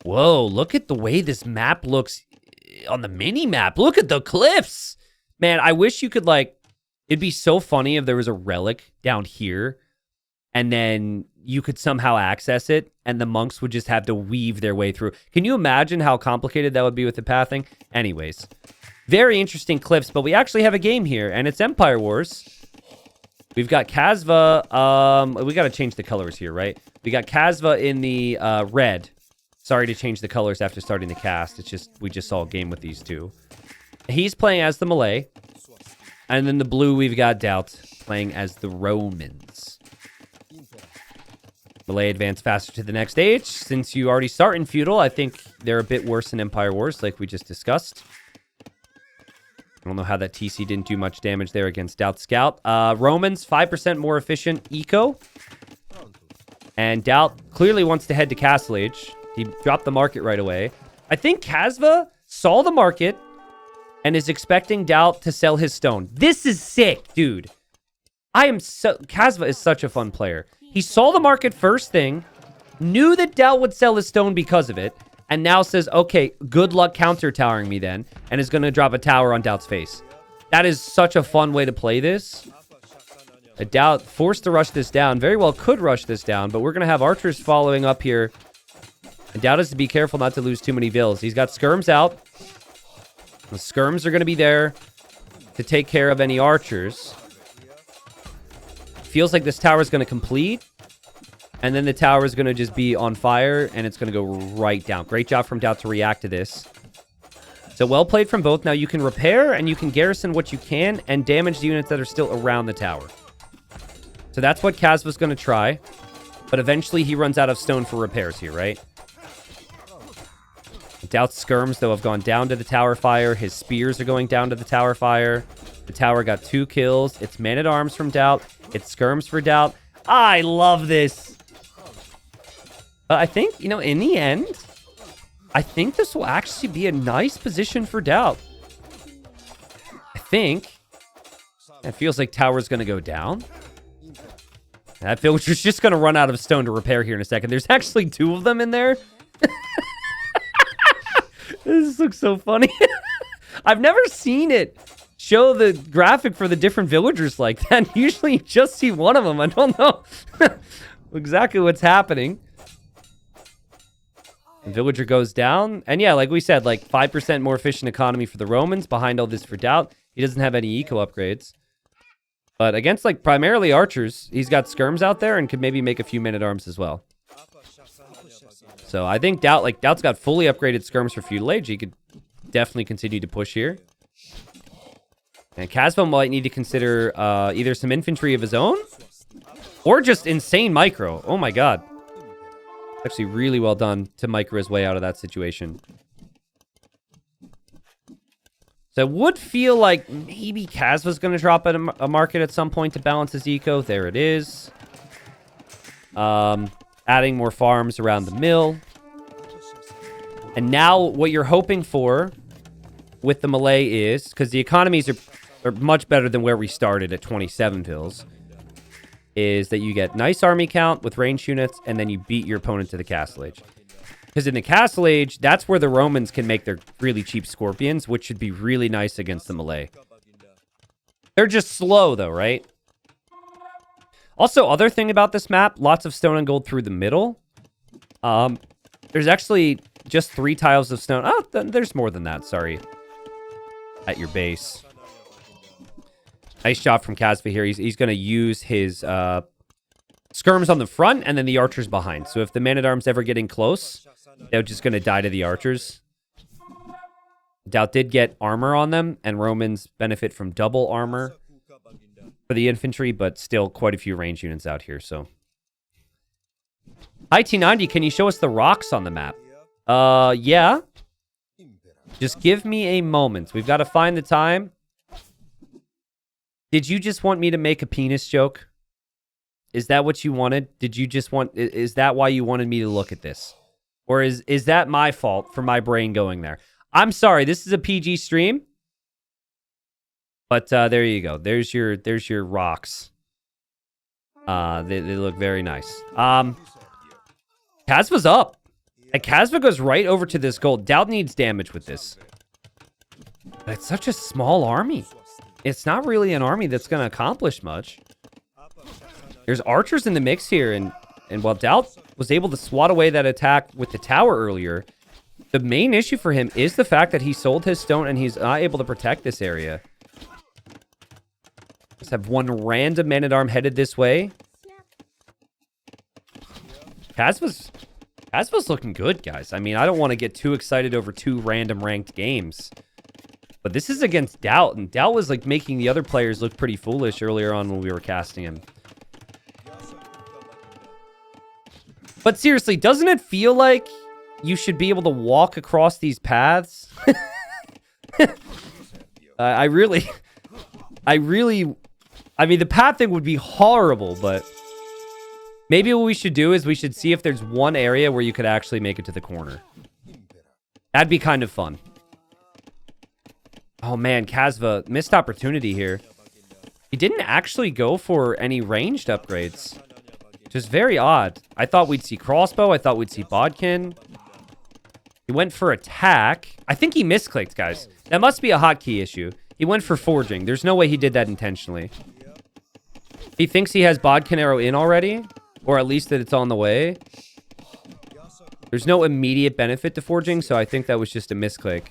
Whoa, look at the way this map looks on the mini map. Look at the cliffs. Man, I wish you could like, it'd be so funny if there was a relic down here and then you could somehow access it and the monks would just have to weave their way through. Can you imagine how complicated that would be with the pathing? Anyways, very interesting cliffs, but we actually have a game here and it's Empire Wars. We've got Kasva. We got to change the colors here, right? We got Kasva in the red. Sorry to change the colors after starting the cast. It's just, we just saw a game with these two. He's playing as the Malay. And then the blue, we've got Doubt playing as the Romans. Malay advance faster to the next stage. Since you already start in Feudal, I think they're a bit worse than Empire Wars, like we just discussed. I don't know how that TC didn't do much damage there against Doubt Scout. Romans, 5% more efficient eco. And Doubt clearly wants to head to Castle Age. He dropped the market right away. I think Kasva saw the market and is expecting Doubt to sell his stone. This is sick, dude. Kasva is such a fun player. He saw the market first thing, knew that Doubt would sell his stone because of it, and now says, okay, good luck counter-towering me then, and is going to drop a tower on Doubt's face. That is such a fun way to play this. Doubt forced to rush this down. Very well could rush this down, but we're going to have archers following up here. And Doubt has to be careful not to lose too many vills. He's got skirms out. The skirms are going to be there to take care of any archers. Feels like this tower is going to complete. And then the tower is going to just be on fire. And it's going to go right down. Great job from Doubt to react to this. So well played from both. Now you can repair and you can garrison what you can. And damage the units that are still around the tower. So that's what Kasva's going to try. But eventually he runs out of stone for repairs here, right? Doubt's skirms, though, have gone down to the tower fire. His spears are going down to the tower fire. The tower got 2 kills. It's man-at-arms from Doubt. It's skirms for Doubt. I love this. I think, you know, in the end, I think this will actually be a nice position for Doubt. I think. It feels like tower's going to go down. That villager's just going to run out of stone to repair here in a second. There's actually 2 of them in there. This looks so funny. I've never seen it show the graphic for the different villagers like that. Usually you just see one of them. I don't know exactly what's happening. The villager goes down. And yeah, like we said, like 5% more efficient economy for the Romans. Behind all this for Doubt. He doesn't have any eco upgrades. But against like primarily archers, he's got skirms out there and could maybe make a few men-at-arms as well. So I think Doubt's got fully upgraded skirms for Feudal Age. He could definitely continue to push here. And Kasva might need to consider either some infantry of his own or just insane micro. Oh my god. Actually really well done to micro his way out of that situation. So it would feel like maybe Kasva's going to drop at a market at some point to balance his eco. There it is. Adding more farms around the mill. And now what you're hoping for with the Malay is, because the economies are much better than where we started at 27 vills, is that you get nice army count with ranged units, and then you beat your opponent to the Castle Age. Because in the Castle Age, that's where the Romans can make their really cheap scorpions, which should be really nice against the Malay. They're just slow, though, right? Also, other thing about this map, lots of stone and gold through the middle. There's actually just 3 tiles of stone. Oh, there's more than that, sorry. At your base. Nice job from Kasva here. He's going to use his skirms on the front and then the archers behind. So if the man-at-arms ever getting close, they're just going to die to the archers. Doubt did get armor on them, and Romans benefit from double armor for the infantry, but still quite a few range units out here, so. IT90, can you show us the rocks on the map? Yeah. Just give me a moment. We've got to find the time. Did you just want me to make a penis joke? Is that what you wanted? Did you just want... Is that why you wanted me to look at this? Or is that my fault for my brain going there? I'm sorry. This is a PG stream. But there you go. There's your rocks. They look very nice. Kasva's up. And Kazva goes right over to this gold. Doubt needs damage with this. But it's such a small army. It's not really an army that's going to accomplish much. There's archers in the mix here. And while Doubt was able to swat away that attack with the tower earlier, the main issue for him is the fact that he sold his stone and he's not able to protect this area. Let's have one random man-at-arm headed this way. Kazva's looking good, guys. I mean, I don't want to get too excited over 2 random ranked games. But this is against Doubt, and Doubt was like making the other players look pretty foolish earlier on when we were casting him. But seriously, doesn't it feel like you should be able to walk across these paths? I mean, the path thing would be horrible, but maybe what we should do is we should see if there's one area where you could actually make it to the corner. That'd be kind of fun. Oh man, Kazva, missed opportunity here. He didn't actually go for any ranged upgrades. Just very odd. I thought we'd see crossbow. I thought we'd see bodkin. He went for attack. I think he misclicked, guys. That must be a hotkey issue. He went for forging. There's no way he did that intentionally. He thinks he has bodkin arrow in already, or at least that it's on the way. There's no immediate benefit to forging, so I think that was just a misclick.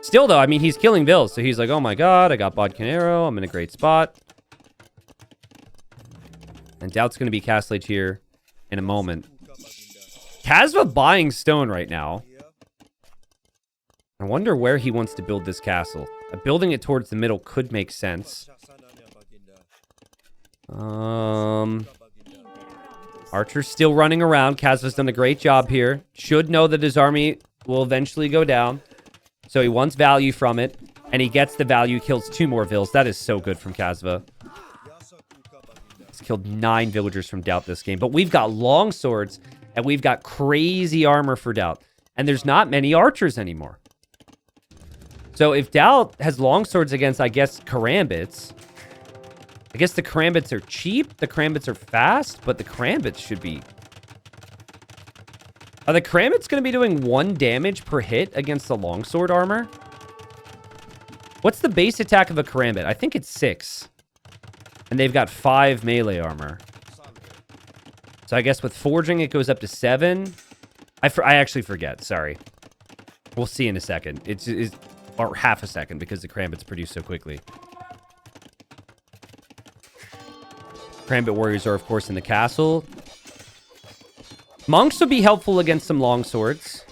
Still, though, I mean, he's killing bills, so he's like, oh my god, I got bodkin arrow. I'm in a great spot. And Doubt's going to be cast late here in a moment. Kazva buying stone right now. I wonder where he wants to build this castle. Building it towards the middle could make sense. Archer's still running around. Kazva's done a great job here. Should know that his army will eventually go down. So he wants value from it. And he gets the value, kills 2 more vills. That is so good from Kazva. He's killed 9 villagers from Doubt this game. But we've got longswords. And we've got crazy armor for Doubt. And there's not many archers anymore. So if Doubt has longswords against, I guess, karambits. I guess the karambits are cheap. The karambits are fast. But the karambits should be... Are the karambits going to be doing 1 damage per hit against the longsword armor? What's the base attack of a karambit? I think it's 6. And they've got 5 melee armor. So I guess with forging, it goes up to 7. I actually forget. Sorry. We'll see in a second. It's or half a second because the karambits produce so quickly. Karambit warriors are, of course, in the castle. Monks would be helpful against some longswords.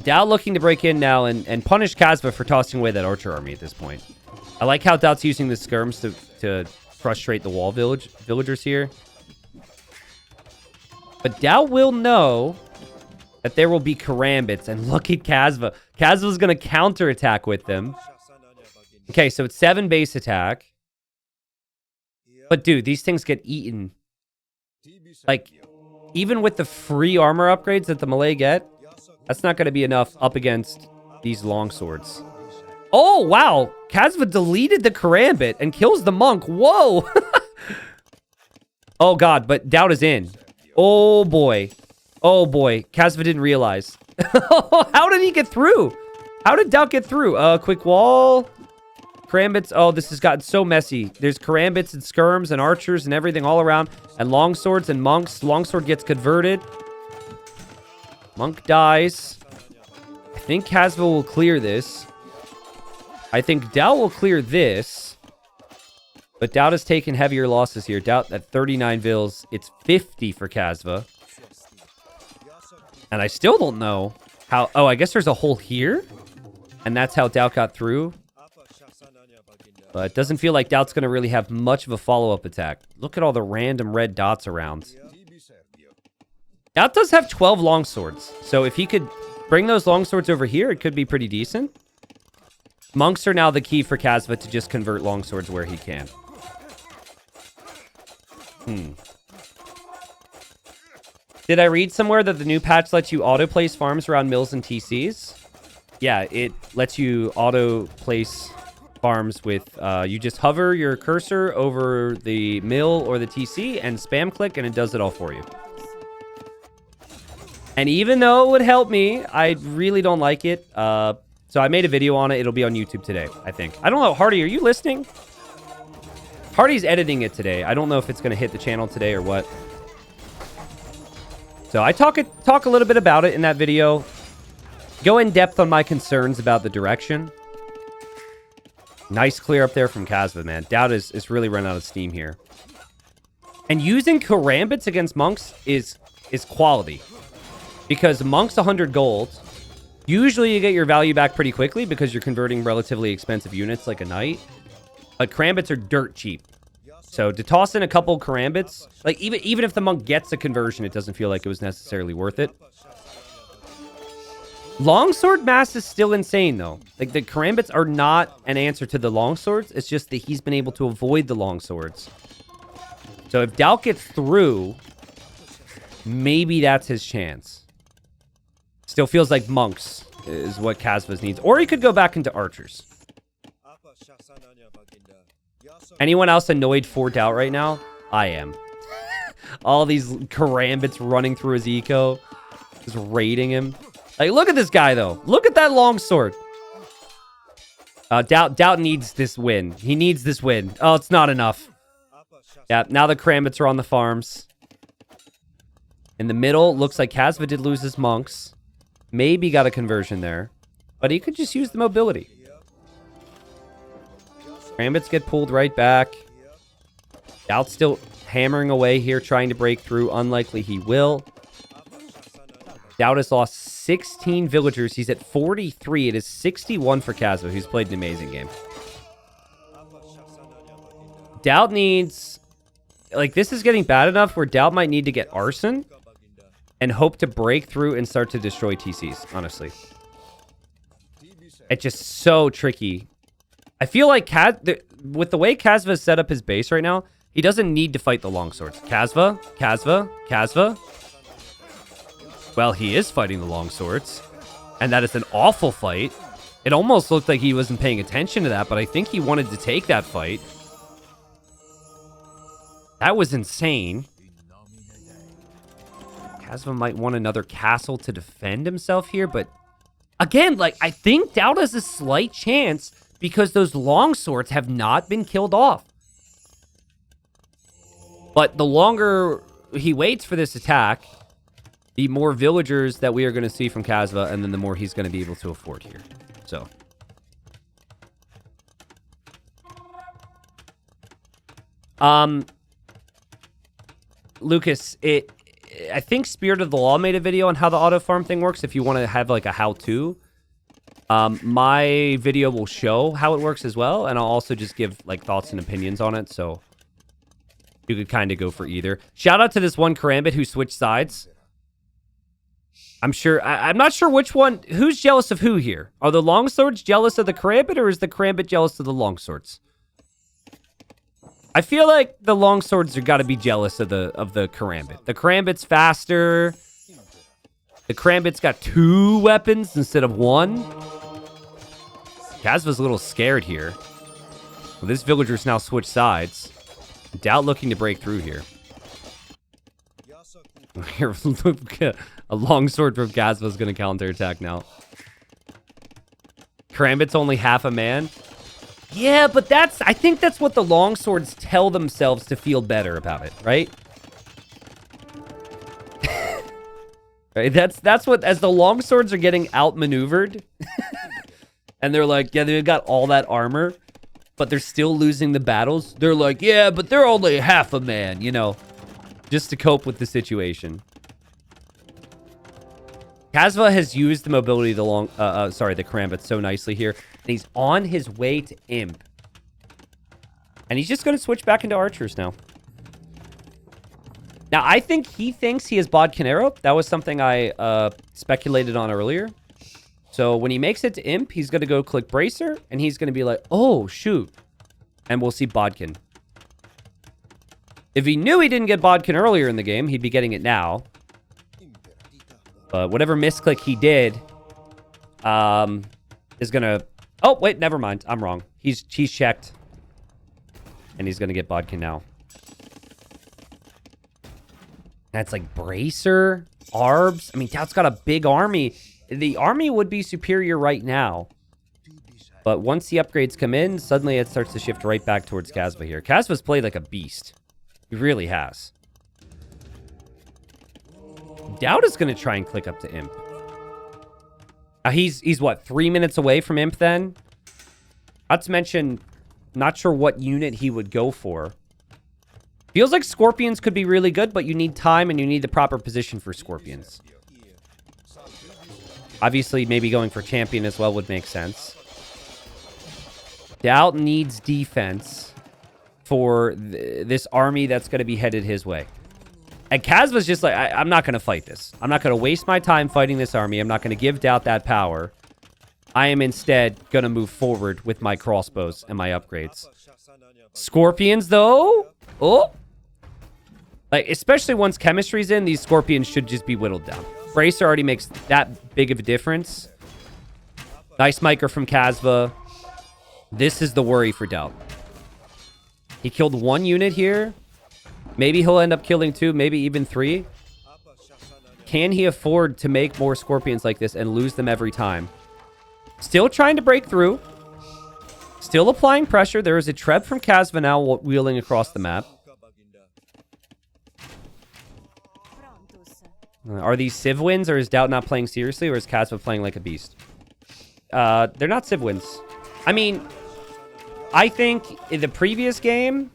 Doubt looking to break in now and punish Kazva for tossing away that archer army at this point. I like how Doubt's using the skirms to frustrate the wall villagers here. But Doubt will know that there will be karambits. And look at Kazva. Kazva's going to counterattack with them. Okay, so it's 7 base attack. But dude, these things get eaten. Like, even with the free armor upgrades that the melee get, that's not going to be enough up against these longswords. Oh, wow. Kazva deleted the karambit and kills the monk. Whoa. Oh, God, but Doubt is in. Oh, boy. Oh, boy. Kazva didn't realize. How did he get through? How did Doubt get through? Quick wall. Karambits. Oh, this has gotten so messy. There's karambits and skirms and archers and everything all around. And longswords and monks. Longsword gets converted. Monk dies. I think Kazva will clear this. I think Doubt will clear this. But Doubt has taken heavier losses here. Doubt at 39 vills. It's 50 for Kazva. And I still don't know how... Oh, I guess there's a hole here. And that's how Doubt got through. But it doesn't feel like Doubt's going to really have much of a follow-up attack. Look at all the random red dots around. Doubt does have 12 longswords. So if he could bring those longswords over here, it could be pretty decent. Monks are now the key for Kazva to just convert longswords where he can. Did I read somewhere that the new patch lets you auto-place farms around mills and TCs? Yeah, it lets you auto-place farms with... you just hover your cursor over the mill or the TC and spam click, and it does it all for you. And even though it would help me, I really don't like it. So I made a video on it. It'll be on YouTube today, I think. I don't know. Hardy, are you listening? Hardy's editing it today. I don't know if it's going to hit the channel today or what. So I talk a little bit about it in that video. Go in depth on my concerns about the direction. Nice clear up there from Kasva, man. Doubt is really run out of steam here. And using Karambits against monks is quality. Because monks 100 gold, usually you get your value back pretty quickly because you're converting relatively expensive units like a knight. But Karambits are dirt cheap. So to toss in a couple Karambits, like even if the monk gets a conversion, it doesn't feel like it was necessarily worth it. Longsword mass is still insane, though. Like, the Karambits are not an answer to the longswords. It's just that he's been able to avoid the longswords. So if Doubt gets through, maybe that's his chance. Still feels like monks is what Kasva's needs. Or he could go back into archers. Anyone else annoyed for Doubt right now? I am. All these Karambits running through his eco. Just raiding him. Like, look at this guy, though. Look at that longsword. Doubt needs this win. He needs this win. Oh, it's not enough. Yeah, now the Karambits are on the farms. In the middle, looks like Kasva did lose his monks. Maybe got a conversion there. But he could just use the mobility. Karambits get pulled right back. Doubt's still hammering away here, trying to break through. Unlikely he will. Doubt has lost 16 villagers. He's at 43. It is 61 for Kasva, who's played an amazing game. Doubt needs... Like, this is getting bad enough where Doubt might need to get Arson and hope to break through and start to destroy TCs, honestly. It's just so tricky. I feel like with the way Kasva set up his base right now, he doesn't need to fight the longswords. Kasva. Well, he is fighting the longswords, and that is an awful fight. It almost looked like he wasn't paying attention to that, but I think he wanted to take that fight. That was insane. Kasva might want another castle to defend himself here, but again, like, I think Doubt has a slight chance because those longswords have not been killed off. But the longer he waits for this attack, the more villagers that we are going to see from Kasva, and then the more he's going to be able to afford here. So. Lucas, I think Spirit of the Law made a video on how the auto farm thing works if you want to have like a how-to. My video will show how it works as well, and I'll also just give like thoughts and opinions on it, so you could kind of go for either. Shout out to this one Karambit who switched sides. I'm not sure which one. Who's jealous of who here? Are the longswords jealous of the Karambit, or is the Karambit jealous of the longswords? I feel like the longswords are got to be jealous of the Karambit. The Karambit's faster. The Karambit's got 2 weapons instead of 1. Kasva's a little scared here. Well, this villager's now switched sides. Doubt looking to break through here. A longsword from Kasva is going to counterattack now. Karambit's only half a man. Yeah, but I think that's what the longswords tell themselves to feel better about it, right? Right, that's what, as the longswords are getting outmaneuvered, and they're like, yeah, they've got all that armor, but they're still losing the battles. They're like, yeah, but they're only half a man, you know, just to cope with the situation. Kasva has used the mobility of the Karambit so nicely here, and he's on his way to Imp. And he's just going to switch back into archers now. Now, I think he thinks he has Bodkin Arrow. That was something I speculated on earlier. So when he makes it to Imp, he's going to go click Bracer, and he's going to be like, oh, shoot. And we'll see Bodkin. If he knew he didn't get Bodkin earlier in the game, he'd be getting it now. Whatever misclick he did is going to... Oh, wait, never mind. I'm wrong. He's checked. And he's going to get Bodkin now. That's like Bracer. Arbs. I mean, Doubt's got a big army. The army would be superior right now. But once the upgrades come in, suddenly it starts to shift right back towards Kasva here. Kasva's played like a beast. He really has. Doubt is going to try and click up to Imp. He's what, 3 minutes away from Imp then? Not to mention, not sure what unit he would go for. Feels like Scorpions could be really good, but you need time and you need the proper position for Scorpions. Obviously, maybe going for Champion as well would make sense. Doubt needs defense for this army that's going to be headed his way. And Kasva's just like, I'm not going to fight this. I'm not going to waste my time fighting this army. I'm not going to give Doubt that power. I am instead going to move forward with my crossbows and my upgrades. Scorpions, though? Oh! Like, especially once chemistry's in, these Scorpions should just be whittled down. Bracer already makes that big of a difference. Nice micro from Kasva. This is the worry for Doubt. He killed 1 unit here. Maybe he'll end up killing 2, maybe even 3. Can he afford to make more Scorpions like this and lose them every time? Still trying to break through. Still applying pressure. There is a Treb from Kasva now wheeling across the map. Are these Civ wins, or is Doubt not playing seriously, or is Kasva playing like a beast? They're not Civ wins. I mean, I think in the previous game,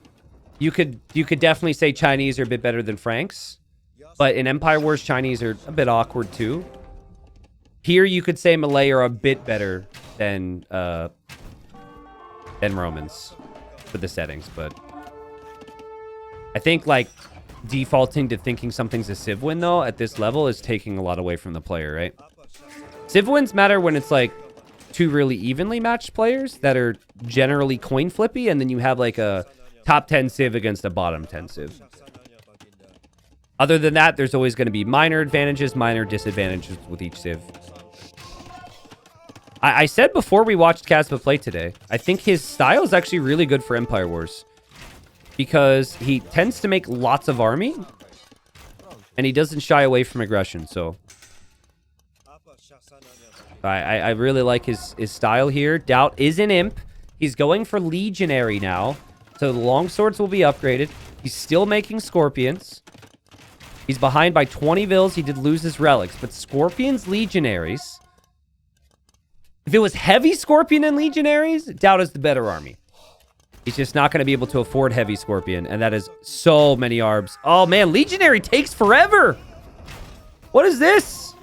you could definitely say Chinese are a bit better than Franks. But in Empire Wars, Chinese are a bit awkward too. Here, you could say Malay are a bit better than Romans for the settings, but I think like defaulting to thinking something's a Civ win though at this level is taking a lot away from the player, right? Civ wins matter when it's like 2 really evenly matched players that are generally coin flippy, and then you have like a top 10 Civ against a bottom 10 Civ. Other than that, there's always going to be minor advantages, minor disadvantages with each Civ. I said before we watched Kasva play today, I think his style is actually really good for Empire Wars. Because he tends to make lots of army. And he doesn't shy away from aggression, so... I really like his style here. Doubt is an Imp. He's going for Legionary now. So the longswords will be upgraded. He's still making Scorpions. He's behind by 20 vills. He did lose his relics. But Scorpions, Legionaries... If it was heavy Scorpion and Legionaries, Doubt is the better army. He's just not going to be able to afford heavy Scorpion. And that is so many arbs. Oh, man. Legionary takes forever. What is this?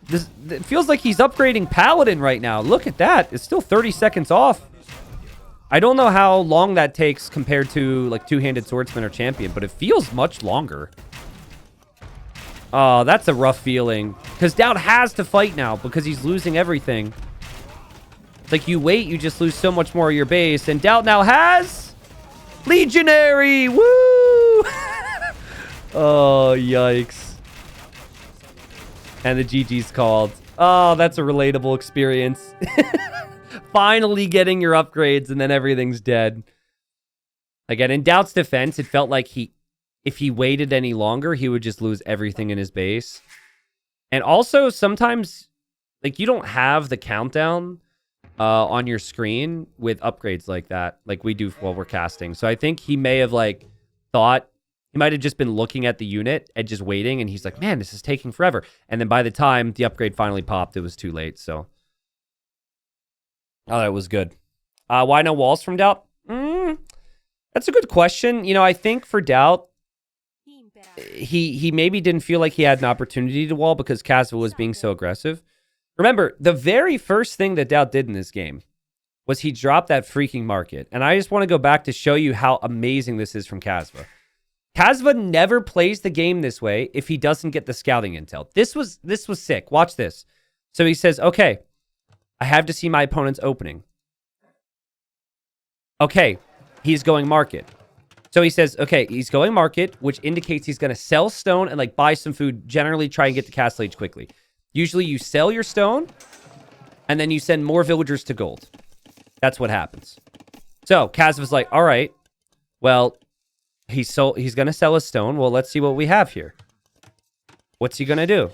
It feels like he's upgrading Paladin right now. Look at that. It's still 30 seconds off. I don't know how long that takes compared to like Two-Handed Swordsman or Champion, but it feels much longer. Oh, that's a rough feeling. Because Doubt has to fight now because he's losing everything. It's like you wait, you just lose so much more of your base. And Doubt now has Legionary! Woo! Oh, yikes. And the GG's called. Oh, that's a relatable experience. Finally getting your upgrades and then everything's dead. Again, in Doubt's defense, it felt like if he waited any longer, he would just lose everything in his base. And also, sometimes, like, you don't have the countdown on your screen with upgrades like that, like we do while we're casting. So I think he may have, like, thought, he might have just been looking at the unit and just waiting, and he's like, man, this is taking forever. And then by the time the upgrade finally popped, it was too late, so. Oh, that was good. Why no walls from Doubt? That's a good question. You know, I think for Doubt, he maybe didn't feel like he had an opportunity to wall because Kasva was being so aggressive. Remember, the very first thing that Doubt did in this game was he dropped that freaking market. And I just want to go back to show you how amazing this is from Kasva. Kasva never plays the game this way if he doesn't get the scouting intel. This was sick. Watch this. So he says, okay, I have to see my opponent's opening. Okay, he's going market. So he says, okay, he's going market, which indicates he's going to sell stone and like buy some food, generally try and get to Castle Age quickly. Usually you sell your stone and then you send more villagers to gold. That's what happens. So Kasva's like, all right, well, he's going to sell a stone. Well, let's see what we have here. What's he going to do?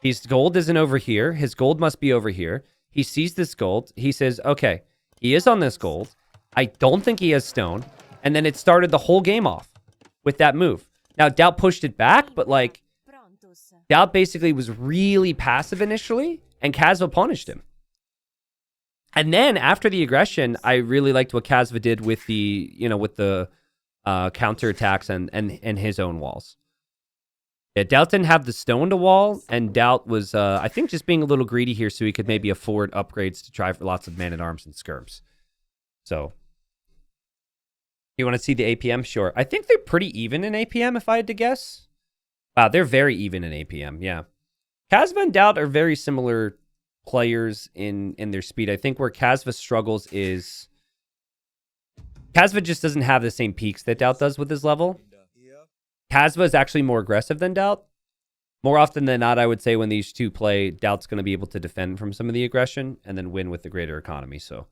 His gold isn't over here. His gold must be over here. He sees this gold. He says, okay, he is on this gold. I don't think he has stone. And then it started the whole game off with that move. Now, Doubt pushed it back, but like, Doubt basically was really passive initially, and Kazva punished him. And then after the aggression, I really liked what Kazva did with the, with the counterattacks and his own walls. Yeah, Doubt didn't have the stone to wall, and Doubt was, I think, just being a little greedy here so he could maybe afford upgrades to try for lots of man-at-arms and skirms. So, you want to see the APM? Sure. I think they're pretty even in APM, if I had to guess. Wow, they're very even in APM, yeah. Kazva and Doubt are very similar players in their speed. I think where Kazva struggles is... Kazva just doesn't have the same peaks that Doubt does with his level. Kazva is actually more aggressive than Doubt. More often than not, I would say when these two play, Doubt's going to be able to defend from some of the aggression and then win with the greater economy. So